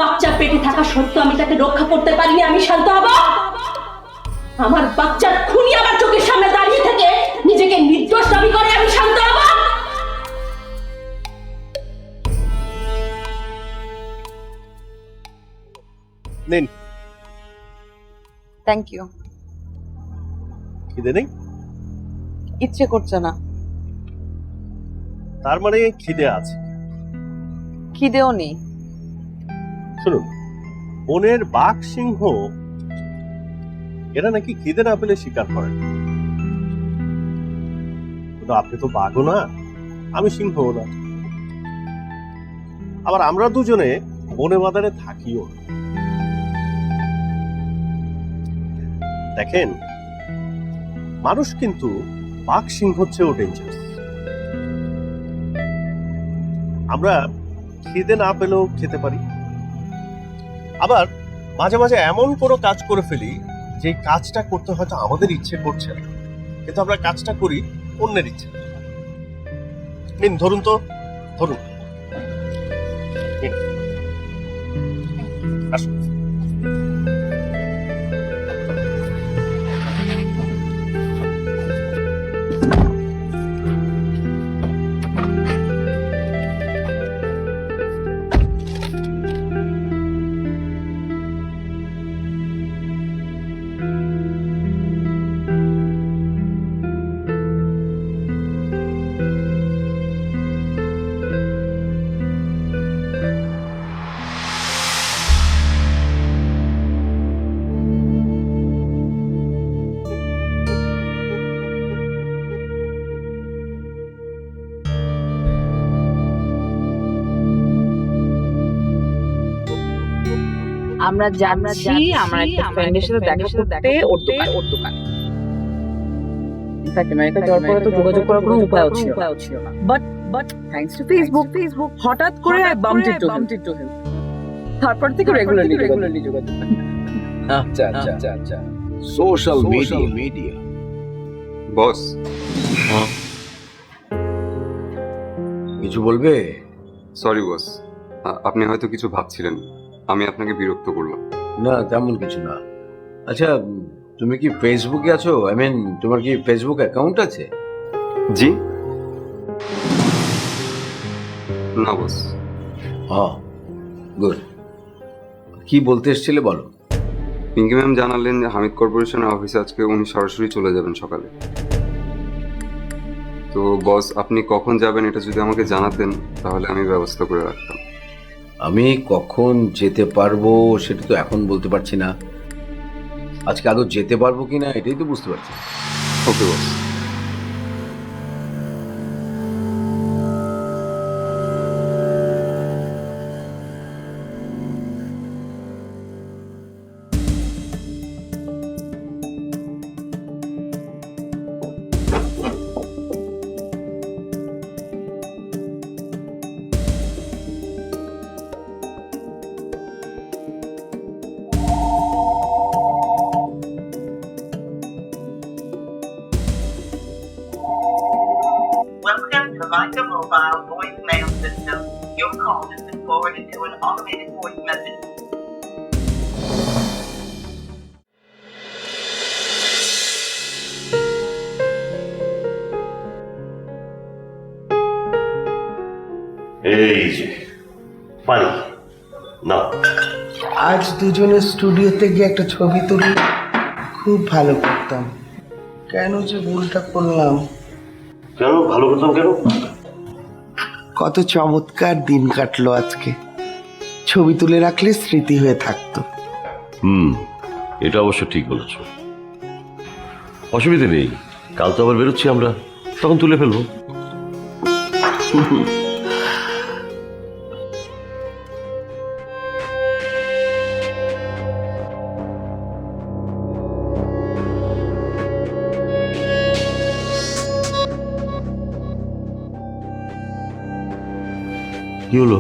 বাচ্চা পেটে থাকা সত্ত্বেও আমি তাকে রক্ষা করতে পারিনি, আমি শান্ত হব? আমার বাচ্চার খুনি আমার চোখের সামনে দাঁড়িয়ে থেকে নিজেকে নির্দোষ দাবি করে আমি শান্ত হব? নিন। Thank you. খিদে নেই? ইচ্ছে করছে না। তার মানে খিদে আছে। খিদেও নেই। শুনুন, বনের বাঘ সিংহ এরা নাকি খিদে না পেলে শিকার করেন, কিন্তু আপনি তো বাঘও না, আমি সিংহও না, আবার আমরা দুজনে বনে বাজারে থাকিও না। দেখেন, মানুষ কিন্তু বাঘ সিংহর চেয়েও ডেঞ্জারাস। আমরা খিদে না পেলেও খেতে পারি, আবার মাঝে মাঝে এমন কোনো কাজ করে ফেলি যে কাজটা করতে হয়তো আমাদের ইচ্ছে করছে না, কিন্তু আমরা কাজটা করি অন্যের ইচ্ছে। নিন, ধরুন তো, ধরুন। নিন, আসুন। আমরা যাচ্ছি আমরা একটা ফ্রেন্ডের সাথে দেখা করতে ওর দোকানে। ইনফ্যাক্ট আমেরিকা যাওয়ার পরে তো যোগাযোগ করার কোনো উপায় ছিল না। বাট থ্যাঙ্কস টু ফেসবুক হঠাৎ করে আই বাম্পড ইনটু হিম। তারপর থেকে রেগুলারলি যোগাযোগ। আচ্ছা সোশ্যাল মিডিয়া বস, কিছু বলবে? সরি বস, আপনি হয়তো কিছু ভাবছিলেন, আমি আপনাকে বিরক্ত করলাম। না, তেমন কিছু না। আচ্ছা, তুমি কি ফেসবুকে আছো? আই মিন, তোমার কি ফেসবুক অ্যাকাউন্ট আছে? জি না বস। হ্যাঁ, গুড। কি বলতে এসেছিলে বলো। পিঙ্কি ম্যাম জানালেন যে হামিদ কর্পোরেশনের অফিসে আজকে উনি সরাসরি চলে যাবেন সকালে। তো বস, আপনি কখন যাবেন এটা যদি আমাকে জানাতেন তাহলে আমি ব্যবস্থা করে রাখতাম। আমি কখন যেতে পারবো সেটা তো এখন বলতে পারছি না। আজকে আদৌ যেতে পারবো কিনা এটাই তো বুঝতে পারছি না। ওকে বস। Welcome to Leica Mobile voicemail system. Your call has been forwarded to an automated voice message. এই যে পানি না, আজ দুজনে স্টুডিওতে গিয়ে একটা ছবি তুলি, খুব ভালো করতাম। কেন যে ভুলটা করলাম। কেন ভালো করতাম কেন? কত চমৎকার দিন কাটলো আজকে, ছবি তুলে রাখলে স্মৃতি হয়ে থাকতো। এটা অবশ্য ঠিক বলেছ, অসুবিধা নেই। কাল তো আবার বেরোচ্ছি আমরা, তখন তুলে ফেলবো। কি হলো?